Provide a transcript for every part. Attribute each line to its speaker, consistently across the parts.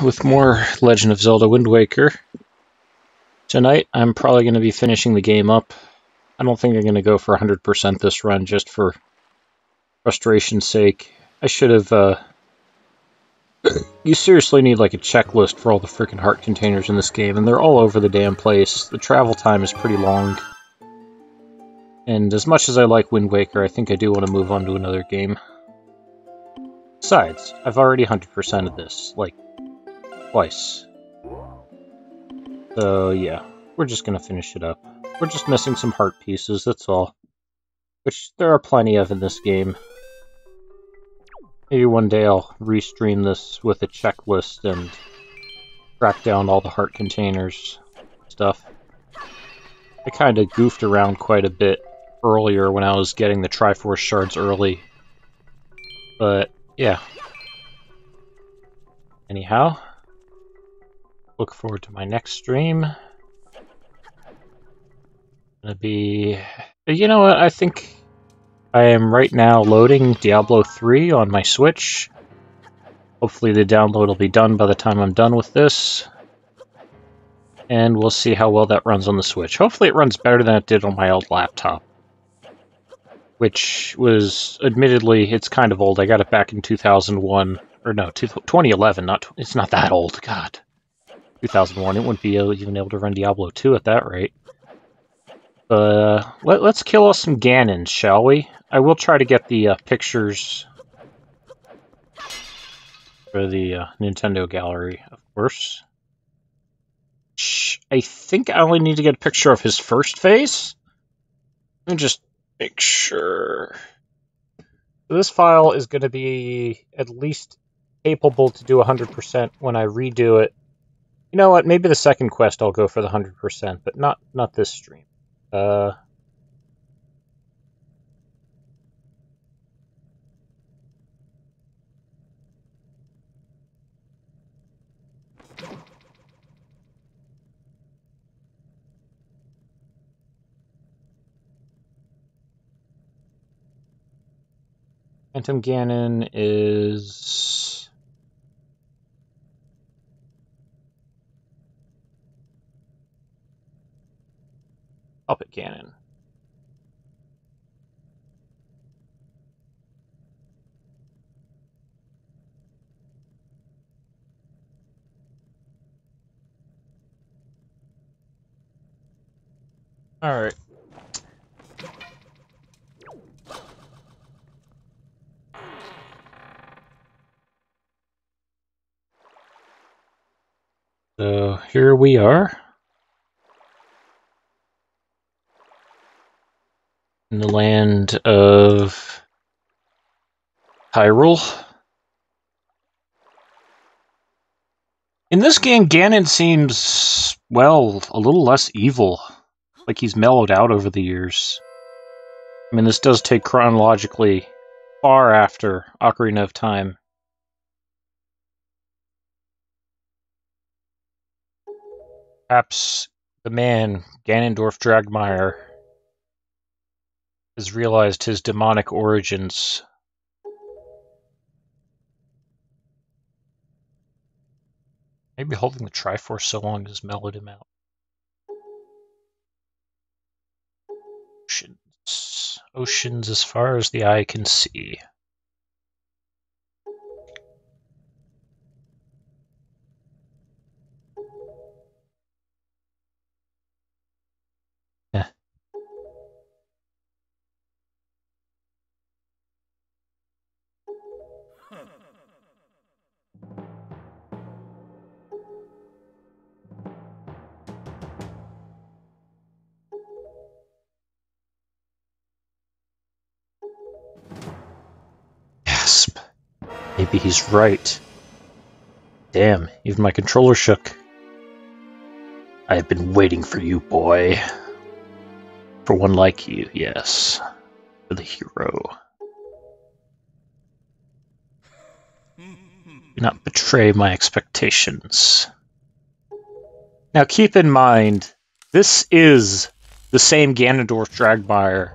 Speaker 1: with more Legend of Zelda Wind Waker. Tonight, I'm probably going to be finishing the game up. I don't think I'm going to go for 100% this run, just for frustration's sake. I should have, You seriously need, like, a checklist for all the freaking heart containers in this game, and they're all over the damn place. The travel time is pretty long. And as much as I like Wind Waker, I think I do want to move on to another game. Besides, I've already 100%ed this, like, twice. So, yeah, we're just gonna finish it up. We're just missing some heart pieces, that's all. Which there are plenty of in this game. Maybe one day I'll restream this with a checklist and track down all the heart containers stuff. I kinda goofed around quite a bit earlier when I was getting the Triforce shards early. But, yeah. Anyhow, look forward to my next stream. Gonna be... You know what, I think I am right now loading Diablo 3 on my Switch. Hopefully the download will be done by the time I'm done with this. And we'll see how well that runs on the Switch. Hopefully it runs better than it did on my old laptop. Which was, admittedly, it's kind of old. I got it back in 2001. Or no, 2011. It's not that old, God. 2001, it wouldn't be even able to run Diablo 2 at that rate. Let's kill us some Ganons, shall we? I will try to get the pictures for the Nintendo gallery, of course. I think I only need to get a picture of his first face. Let me just make sure. This file is going to be at least capable to do 100% when I redo it. You know what? Maybe the second quest I'll go for the 100%, but not this stream. Phantom Ganon is... Puppet Ganon. Alright. So here we are. In the land of Hyrule. In this game, Ganon seems, well, a little less evil. Like he's mellowed out over the years. I mean, this does take chronologically far after Ocarina of Time. Perhaps the man, Ganondorf Dragmire, has realized his demonic origins. Maybe holding the Triforce so long has mellowed him out. Oceans. Oceans as far as the eye can see. Gasp. Maybe he's right. Damn, even my controller shook. I have been waiting for you, boy. For one like you, yes. For the hero. Do not betray my expectations. Now keep in mind, this is the same Ganondorf Dragmire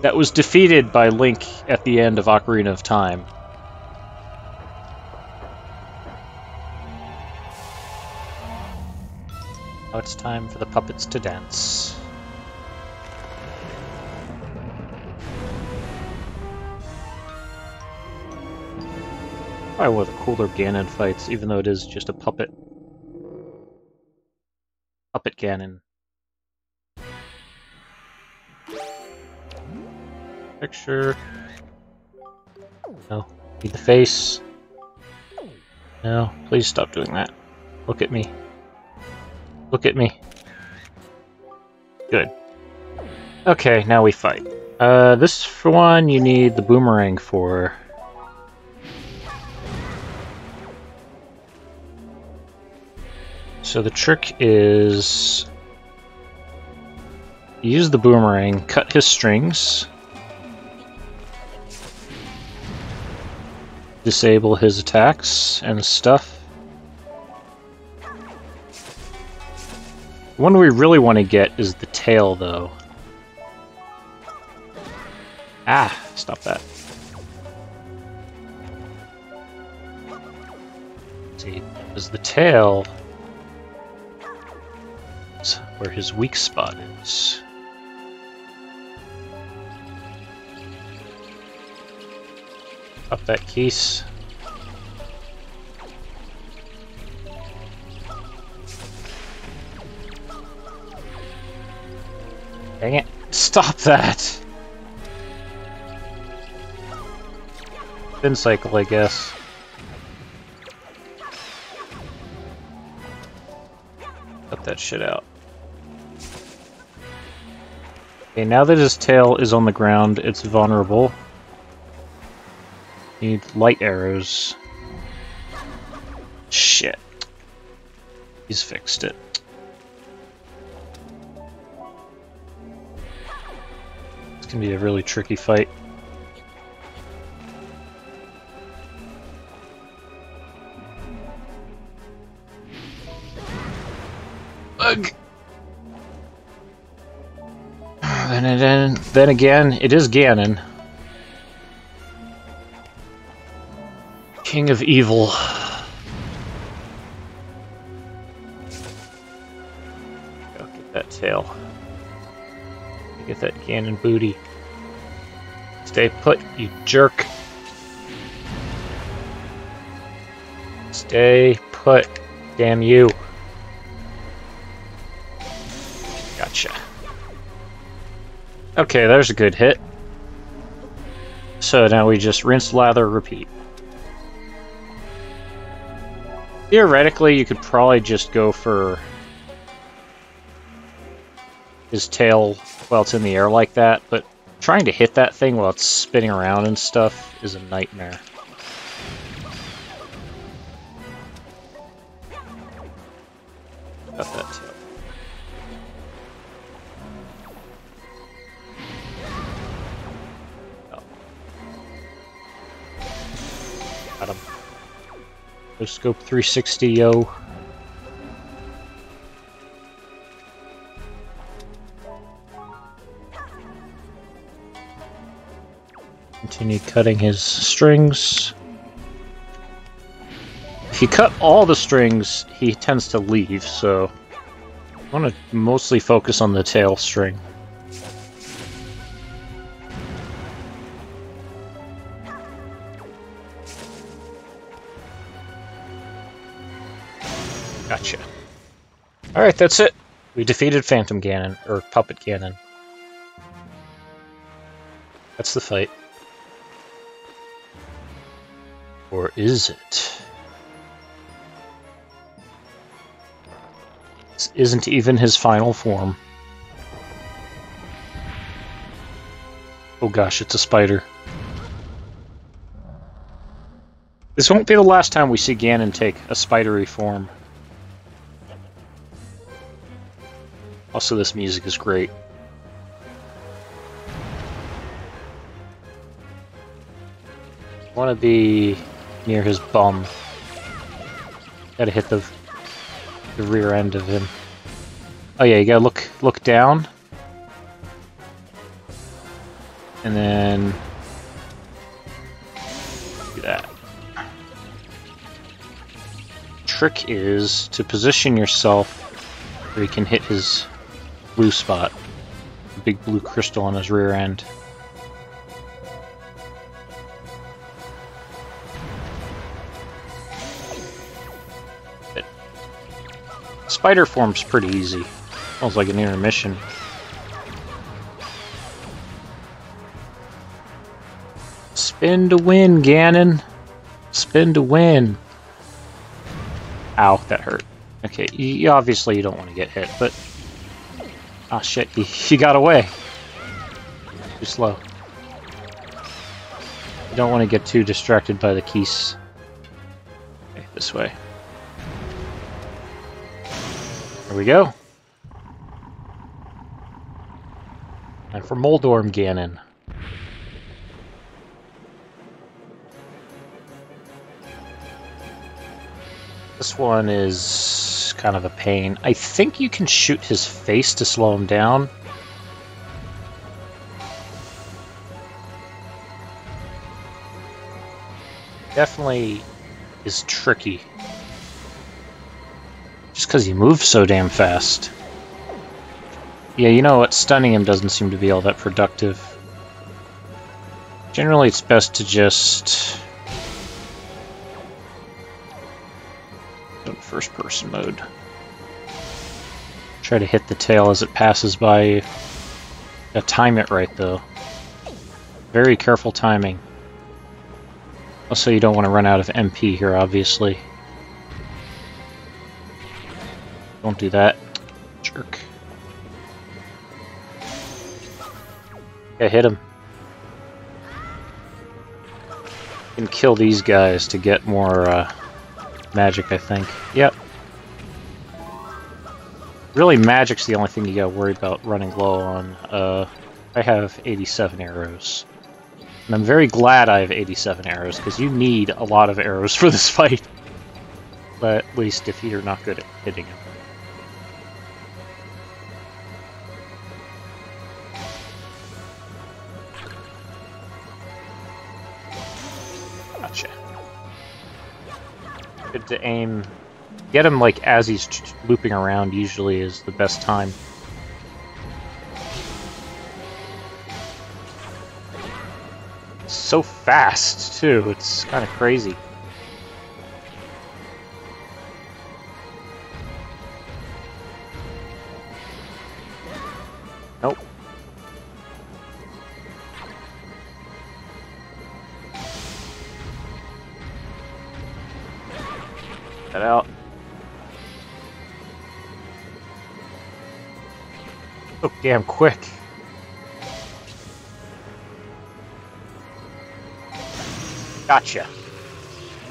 Speaker 1: that was defeated by Link at the end of Ocarina of Time. Now it's time for the puppets to dance. Probably one of the cooler Ganon fights, even though it is just a puppet. Puppet Ganon. Picture. No. Need the face. No, please stop doing that. Look at me. Look at me. Good. Okay, now we fight. This for one you need the boomerang for. So the trick is use the boomerang, cut his strings, disable his attacks and stuff. The one we really want to get is the tail, though. Ah, stop that. Let's see, because the tail is where his weak spot is. Up that keys. Dang it. Stop that! Spin cycle, I guess. Cut that shit out. Okay, now that his tail is on the ground, it's vulnerable. Need light arrows. Shit. He's fixed it. It's gonna be a really tricky fight. Ugh. Then again, it is Ganon. King of Evil. Go get that tail. Get that Ganon booty. Stay put, you jerk. Stay put. Damn you. Gotcha. Okay, there's a good hit. So now we just rinse, lather, repeat. Theoretically, you could probably just go for his tail while it's in the air like that, but trying to hit that thing while it's spinning around and stuff is a nightmare. Got that tail. Oh. Got him. No scope 360, yo. Continue cutting his strings. If you cut all the strings, he tends to leave, so I want to mostly focus on the tail string. Gotcha. Alright, that's it. We defeated Phantom Ganon, or Puppet Ganon. That's the fight. Or is it? This isn't even his final form. Oh gosh, it's a spider. This won't be the last time we see Ganon take a spidery form. Also, this music is great. I want to be near his bum. Gotta hit the rear end of him. Oh yeah, you gotta look down. And then do that. Trick is to position yourself where he can hit his blue spot. The big blue crystal on his rear end. Spider form's pretty easy. Smells like an intermission. Spin to win, Ganon. Spin to win. Ow, that hurt. Okay, obviously you don't want to get hit, but... Ah, shit, he got away. Too slow. You don't want to get too distracted by the keys. Okay, this way. There we go. And for Moldorm Ganon. This one is kind of a pain. I think you can shoot his face to slow him down. Definitely is tricky. Just because he moves so damn fast. Yeah, you know what? Stunning him doesn't seem to be all that productive. Generally, it's best to just... go in first-person mode. Try to hit the tail as it passes by. Gotta time it right, though. Very careful timing. Also, you don't want to run out of MP here, obviously. Don't do that. Jerk. Yeah, hit him. You can kill these guys to get more magic, I think. Yep. Really, magic's the only thing you gotta worry about running low on. I have 87 arrows. And I'm very glad I have 87 arrows, because you need a lot of arrows for this fight. But at least if you're not good at hitting him. Gotcha. Good to aim. Get him like as he's looping around usually is the best time. So fast too, it's kind of crazy. Nope. Get out. So damn quick. Gotcha.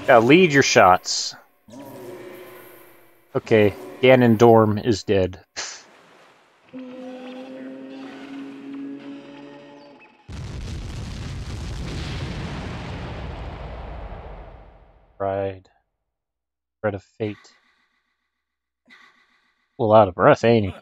Speaker 1: Gotta lead your shots. Okay, Ganondorm is dead. Pride. Bread of fate. A little out of breath, ain't he?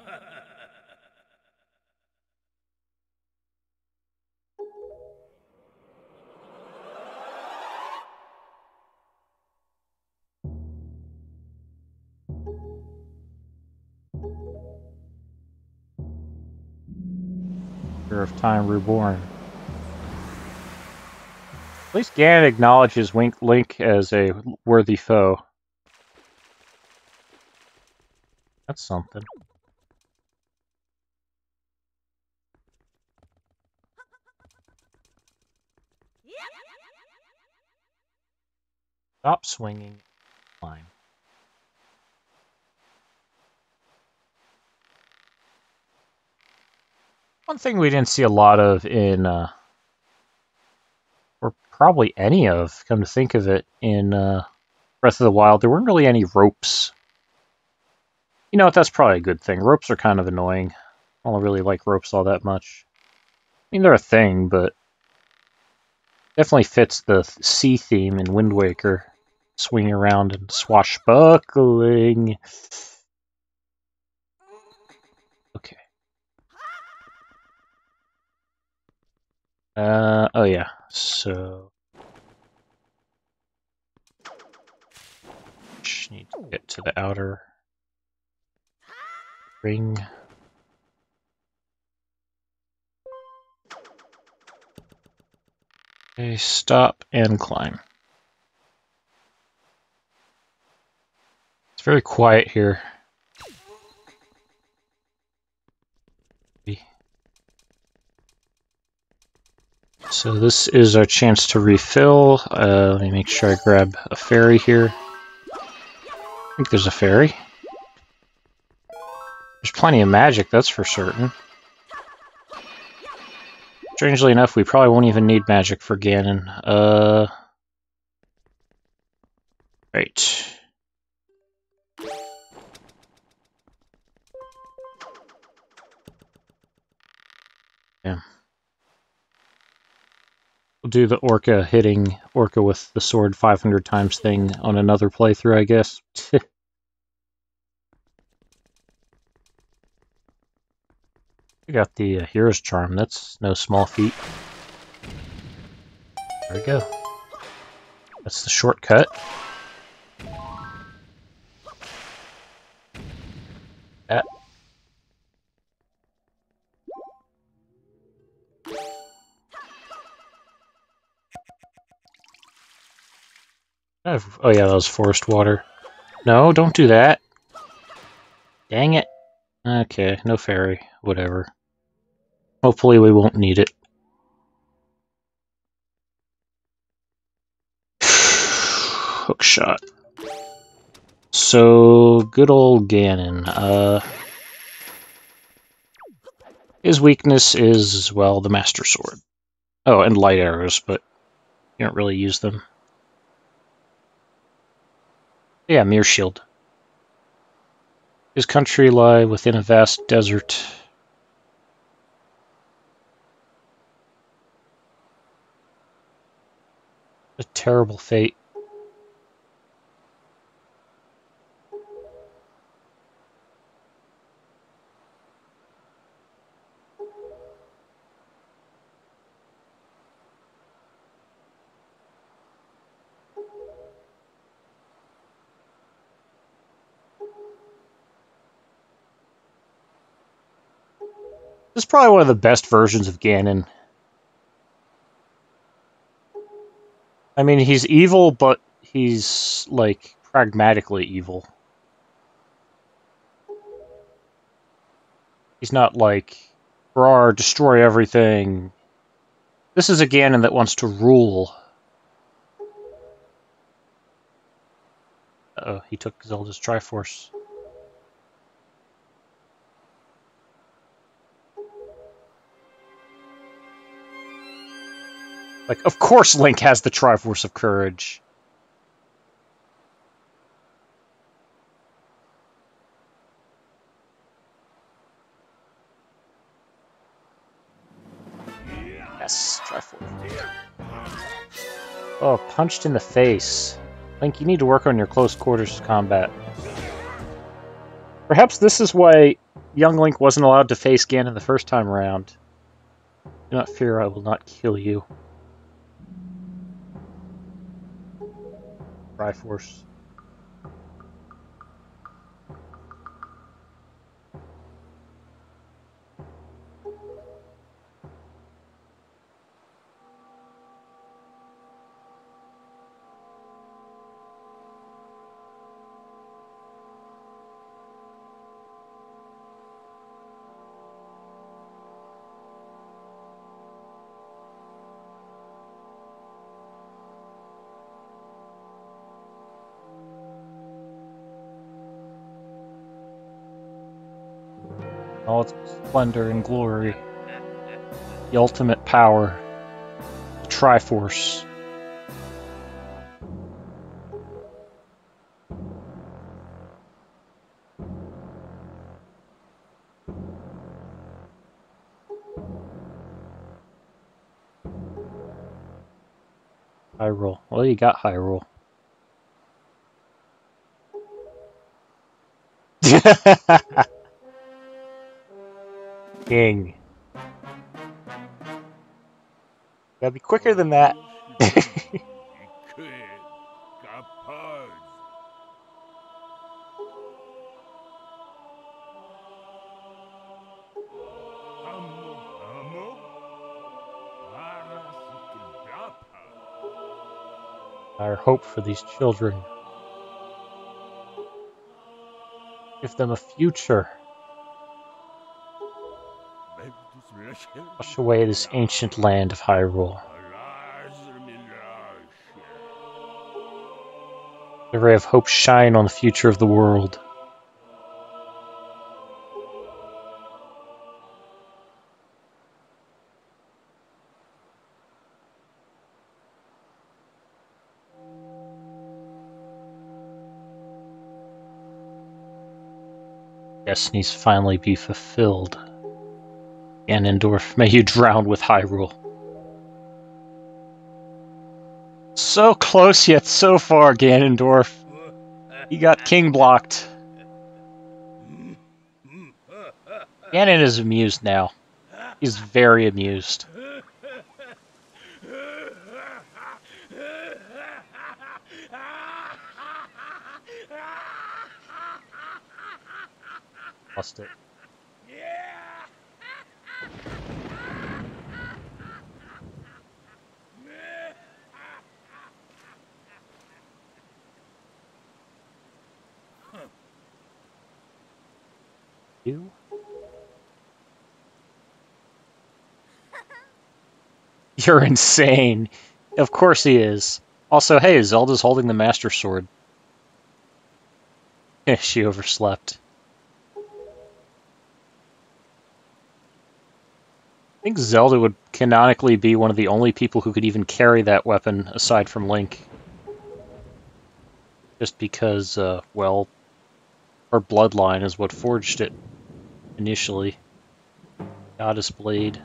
Speaker 1: Of Time Reborn. At least Ganon acknowledges Link as a worthy foe. That's something. Stop swinging. Line. One thing we didn't see a lot of in, or probably any of, come to think of it, in Breath of the Wild, there weren't really any ropes. You know what, that's probably a good thing. Ropes are kind of annoying. I don't really like ropes all that much. I mean, they're a thing, but definitely fits the sea theme in Wind Waker. Swinging around and swashbuckling. Okay. Oh yeah, so... just need to get to the outer... Ring. Okay, stop and climb. It's very quiet here. So this is our chance to refill. Let me make sure I grab a fairy here. I think there's a fairy. There's plenty of magic, that's for certain. Strangely enough, we probably won't even need magic for Ganon. Right. Yeah. We'll do the Orca hitting Orca with the sword 500 times thing on another playthrough, I guess. We got the Hero's Charm. That's no small feat. There we go. That's the shortcut. That. Oh yeah, that was forest water. No, don't do that. Dang it. Okay, no fairy. Whatever. Hopefully we won't need it. Hook shot. So, good old Ganon. His weakness is, well, the Master Sword. Oh, and light arrows, but you don't really use them. Yeah, Mirror Shield. His country lie within a vast desert. A terrible fate. This is probably one of the best versions of Ganon. I mean, he's evil, but he's, like, pragmatically evil. He's not like, "Brar, destroy everything." This is a Ganon that wants to rule. Uh-oh, he took Zelda's Triforce. Like, of course Link has the Triforce of Courage. Yes, Triforce. Oh, punched in the face. Link, you need to work on your close quarters combat. Perhaps this is why young Link wasn't allowed to face Ganon the first time around. Do not fear, I will not kill you. Triforce. All its splendor and glory. The ultimate power. The Triforce. Hyrule. Well, you got Hyrule. King. Gotta be quicker than that. Our hope for these children. Give them a future. Wash away this ancient land of Hyrule. The ray of hope shine on the future of the world. Destinies finally be fulfilled. Ganondorf, may you drown with Hyrule. So close yet so far, Ganondorf. He got king blocked. Ganon is amused now. He's very amused. Lost it. You? You're insane. Of course he is. Also, hey, Zelda's holding the Master Sword. She overslept. I think Zelda would canonically be one of the only people who could even carry that weapon, aside from Link. Just because, well, her bloodline is what forged it initially. Goddess Blade.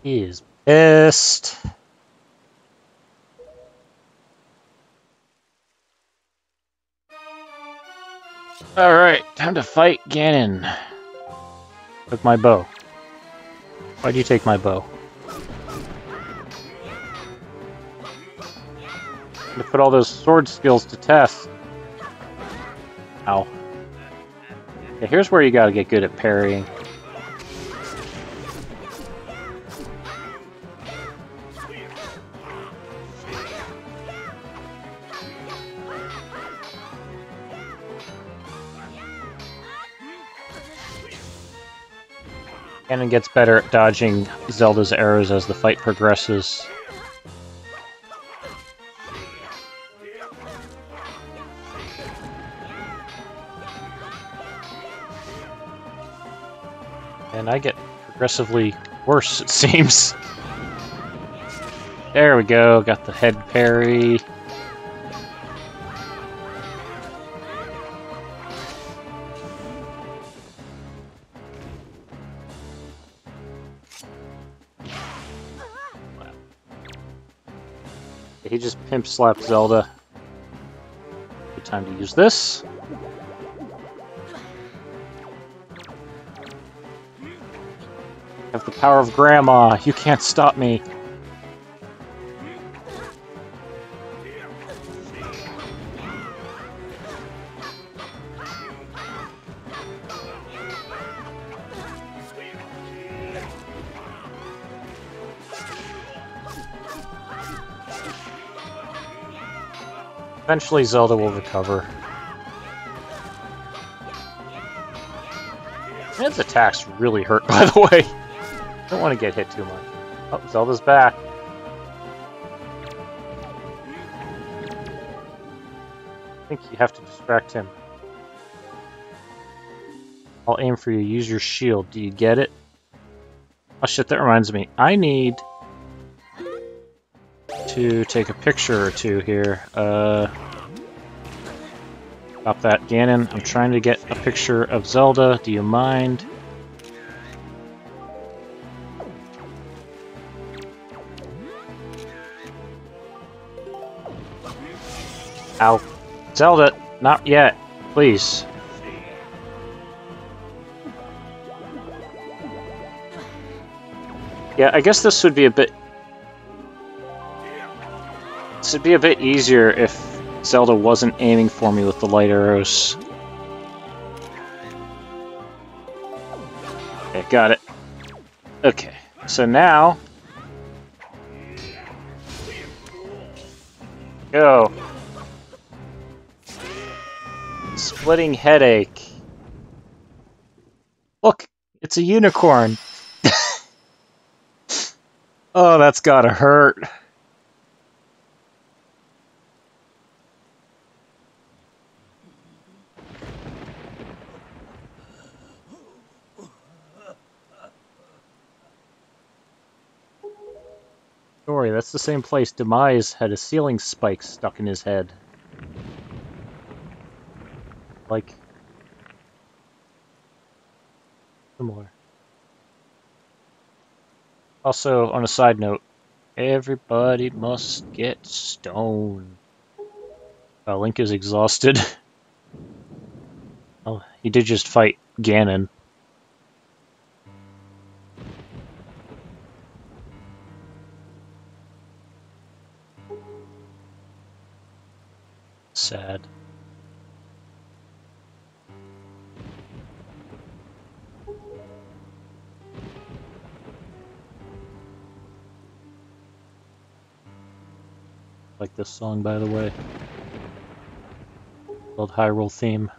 Speaker 1: He is pissed. Alright, time to fight Ganon. Took my bow. Why'd you take my bow? To put all those sword skills to test. Ow. Okay, here's where you gotta get good at parrying. Ganon gets better at dodging Zelda's arrows as the fight progresses. And I get progressively worse, it seems. There we go, got the head parry. He just pimp slapped Zelda. Good time to use this. I have the power of Grandma. You can't stop me. Eventually Zelda will recover. His attacks really hurt, by the way. Don't want to get hit too much. Oh, Zelda's back. I think you have to distract him. I'll aim for you. Use your shield. Do you get it? Oh shit, that reminds me. I need to take a picture or two here. Stop that, Ganon. I'm trying to get a picture of Zelda. Do you mind? Ow. Zelda, not yet. Please. Yeah, I guess this would be a bit It'd be a bit easier if Zelda wasn't aiming for me with the light arrows. Okay, got it. Okay, so now... Go! Splitting headache. Look! It's a unicorn! Oh, that's gotta hurt. Sorry, that's the same place Demise had a ceiling spike stuck in his head. Like... similar. Also, on a side note, everybody must get stoned. Link is exhausted. Oh, he did just fight Ganon. Sad. Like this song, by the way. Called Hyrule Theme.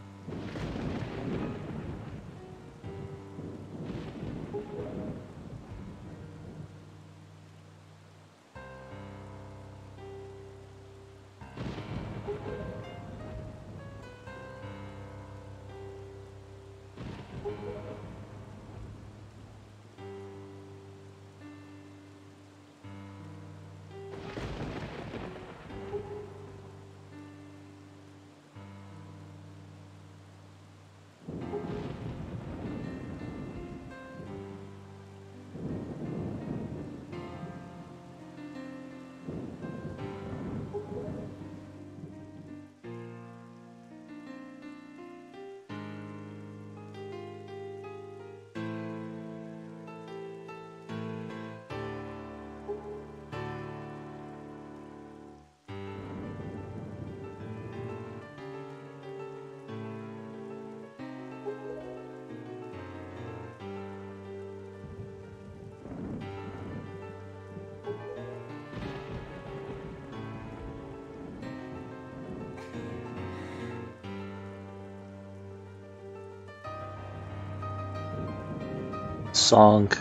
Speaker 1: Song.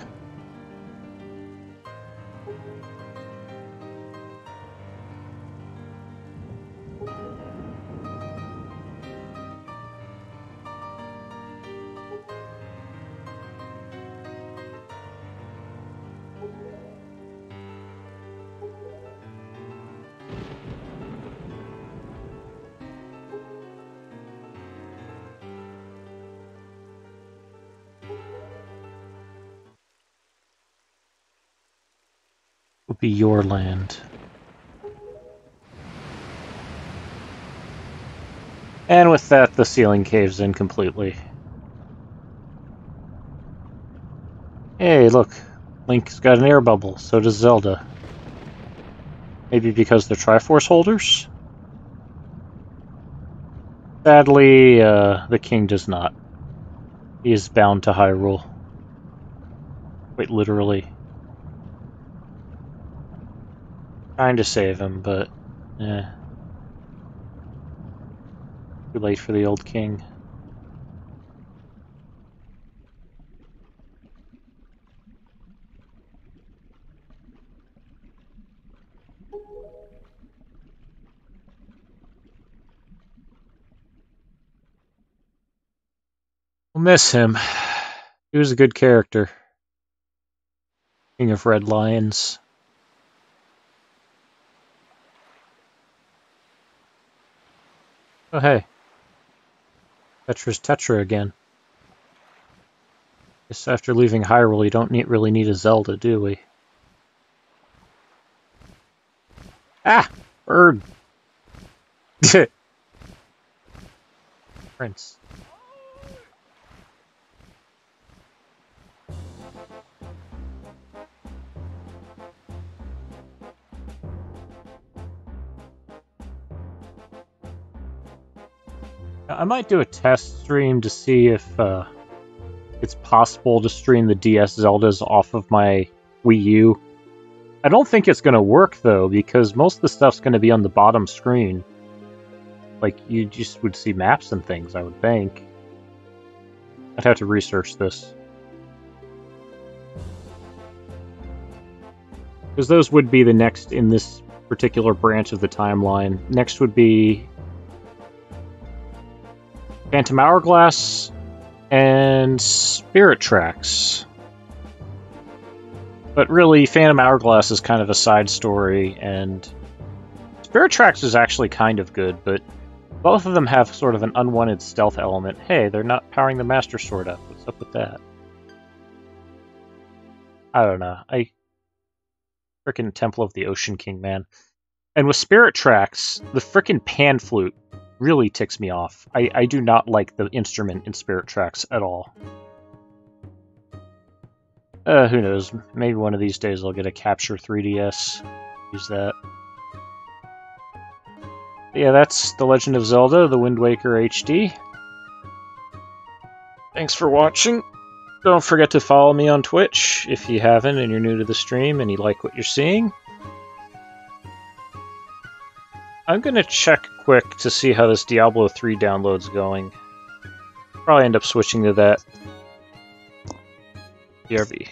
Speaker 1: Will be your land. And with that, the ceiling caves in completely. Hey, look. Link's got an air bubble, so does Zelda. Maybe because they're Triforce holders? Sadly, the king does not. He is bound to Hyrule. Quite literally. Trying to save him, but... too late for the old king. We'll miss him. He was a good character. King of Red Lions. Oh hey. Tetra's Tetra again. Guess after leaving Hyrule, you don't really need a Zelda, do we? Ah! Bird! Prince. I might do a test stream to see if it's possible to stream the DS Zeldas off of my Wii U. I don't think it's going to work, though, because most of the stuff's going to be on the bottom screen. Like, you just would see maps and things, I would think. I'd have to research this. Because those would be the next in this particular branch of the timeline. Next would be Phantom Hourglass and Spirit Tracks. But really, Phantom Hourglass is kind of a side story, and Spirit Tracks is actually kind of good, but both of them have sort of an unwanted stealth element. Hey, they're not powering the Master Sword up. What's up with that? I don't know. Frickin' Temple of the Ocean King, man. And with Spirit Tracks, the frickin' pan flute really ticks me off. I do not like the instrument in Spirit Tracks at all. Who knows? Maybe one of these days I'll get a Capture 3DS. Use that. Yeah, that's The Legend of Zelda, The Wind Waker HD. Thanks for watching. Don't forget to follow me on Twitch if you haven't and you're new to the stream and you like what you're seeing. I'm gonna check quick to see how this Diablo 3 download's going. Probably end up switching to that. BRB.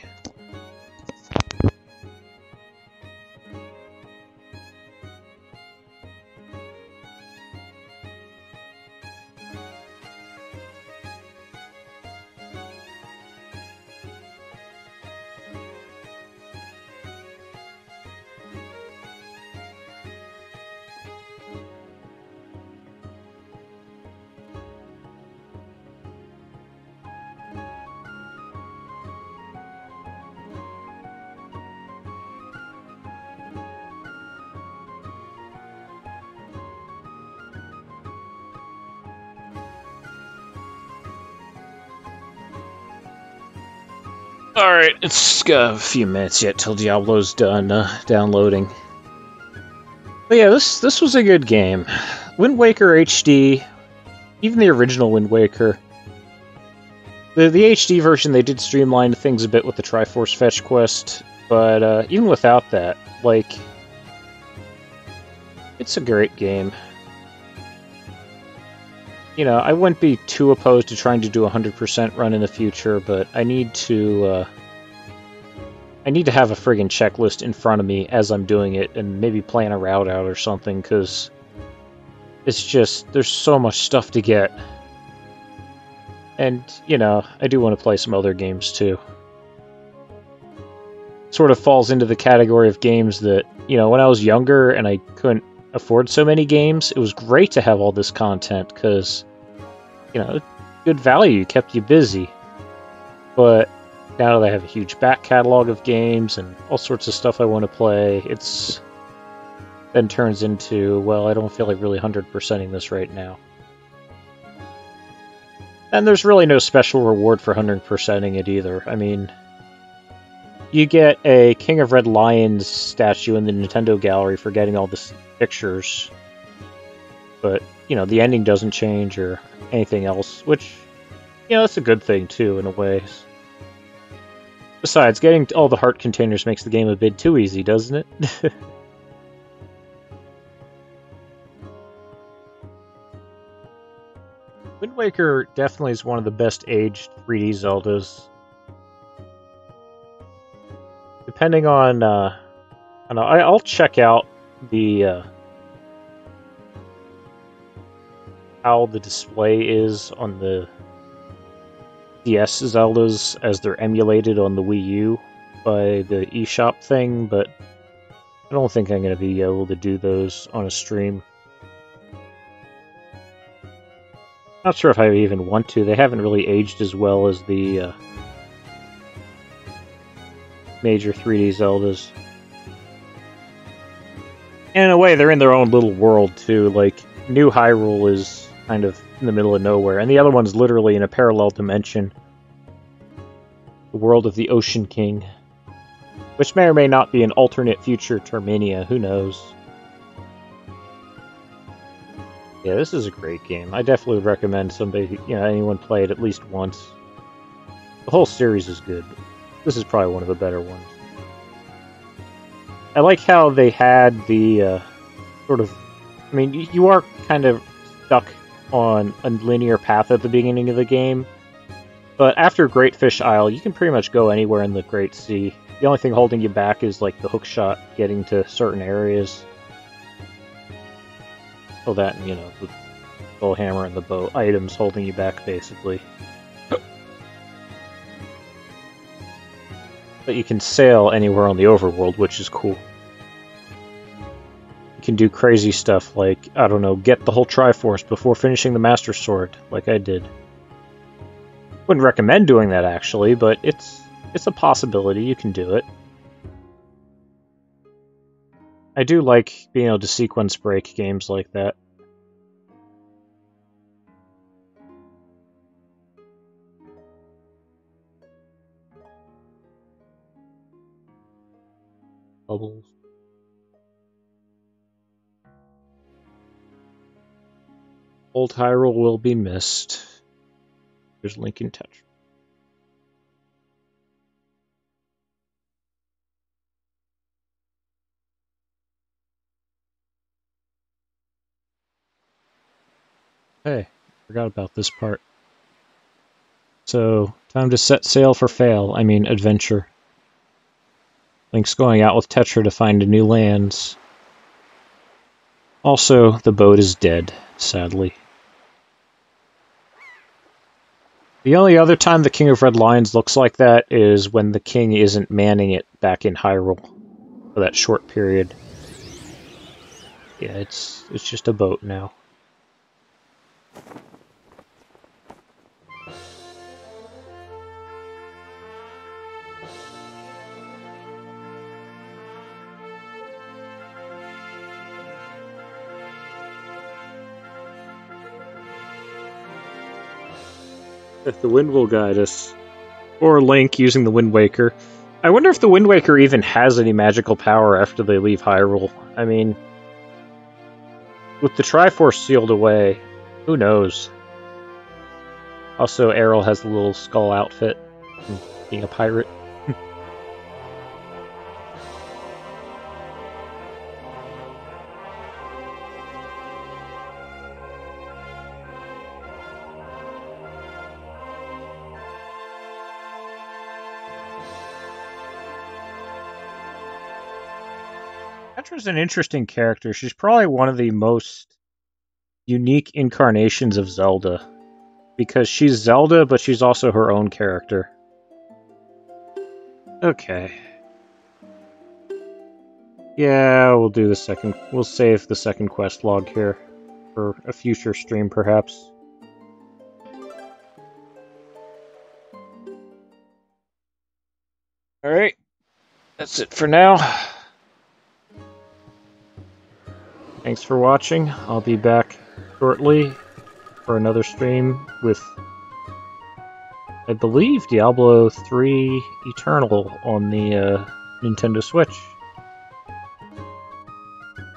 Speaker 1: Alright, it's got a few minutes yet till Diablo's done downloading. But yeah, this was a good game. Wind Waker HD, even the original Wind Waker. The HD version, they did streamline things a bit with the Triforce Fetch quest, but even without that, like, it's a great game. You know, I wouldn't be too opposed to trying to do a 100% run in the future, but I need to have a friggin' checklist in front of me as I'm doing it, and maybe plan a route out or something, because it's just, there's so much stuff to get. And, you know, I do want to play some other games, too. Sort of falls into the category of games that, you know, when I was younger and I couldn't afford so many games, it was great to have all this content, because, you know, good value, kept you busy. But now that I have a huge back catalog of games and all sorts of stuff I want to play, it's then turns into, well, I don't feel like really 100%ing this right now. And there's really no special reward for 100%ing it either. I mean, you get a King of Red Lions statue in the Nintendo gallery for getting all the pictures, but, you know, the ending doesn't change or anything else, which, you know, that's a good thing, too, in a way. Besides, getting all the heart containers makes the game a bit too easy, doesn't it? Wind Waker definitely is one of the best aged 3D Zeldas. Depending on, I don't know, I'll check out the, how the display is on the DS Zeldas as they're emulated on the Wii U by the eShop thing, but I don't think I'm going to be able to do those on a stream. Not sure if I even want to. They haven't really aged as well as the major 3D Zeldas. And in a way, they're in their own little world, too. Like, New Hyrule is kind of in the middle of nowhere, and the other one's literally in a parallel dimension. The world of the Ocean King. Which may or may not be an alternate future Termania, who knows. Yeah, this is a great game. I definitely would recommend somebody, anyone play it at least once. The whole series is good. This is probably one of the better ones. I like how they had the sort of... I mean, you are kind of stuck on a linear path at the beginning of the game, but after Great Fish Isle, you can pretty much go anywhere in the Great Sea. The only thing holding you back is, like, the hookshot getting to certain areas. So that, the skull hammer and the bow items holding you back, basically. But you can sail anywhere on the overworld, which is cool. You can do crazy stuff like, I don't know, get the whole Triforce before finishing the Master Sword, like I did. Wouldn't recommend doing that, actually, but it's a possibility. You can do it. I do like being able to sequence break games like that. Bubbles. Old Hyrule will be missed. There's Lincoln Touch. Hey, forgot about this part. So, time to set sail for Fail. I mean, adventure. Link's going out with Tetra to find new lands. Also, the boat is dead, sadly. The only other time the King of Red Lions looks like that is when the king isn't manning it back in Hyrule for that short period. Yeah, it's just a boat now. If the wind will guide us. Or Link using the Wind Waker. I wonder if the Wind Waker even has any magical power after they leave Hyrule. I mean, with the Triforce sealed away, who knows? Also, Errol has the little skull outfit, being a pirate. Tetra's an interesting character. She's probably one of the most unique incarnations of Zelda. Because she's Zelda, but she's also her own character. Okay. Yeah, we'll save the second quest log here for a future stream, perhaps. Alright. That's it for now. Thanks for watching. I'll be back shortly for another stream with, I believe, Diablo 3 Eternal on the Nintendo Switch.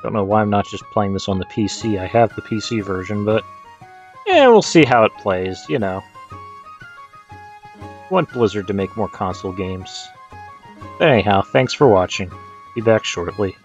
Speaker 1: Don't know why I'm not just playing this on the PC. I have the PC version, but yeah, we'll see how it plays, I want Blizzard to make more console games. But anyhow, thanks for watching. Be back shortly.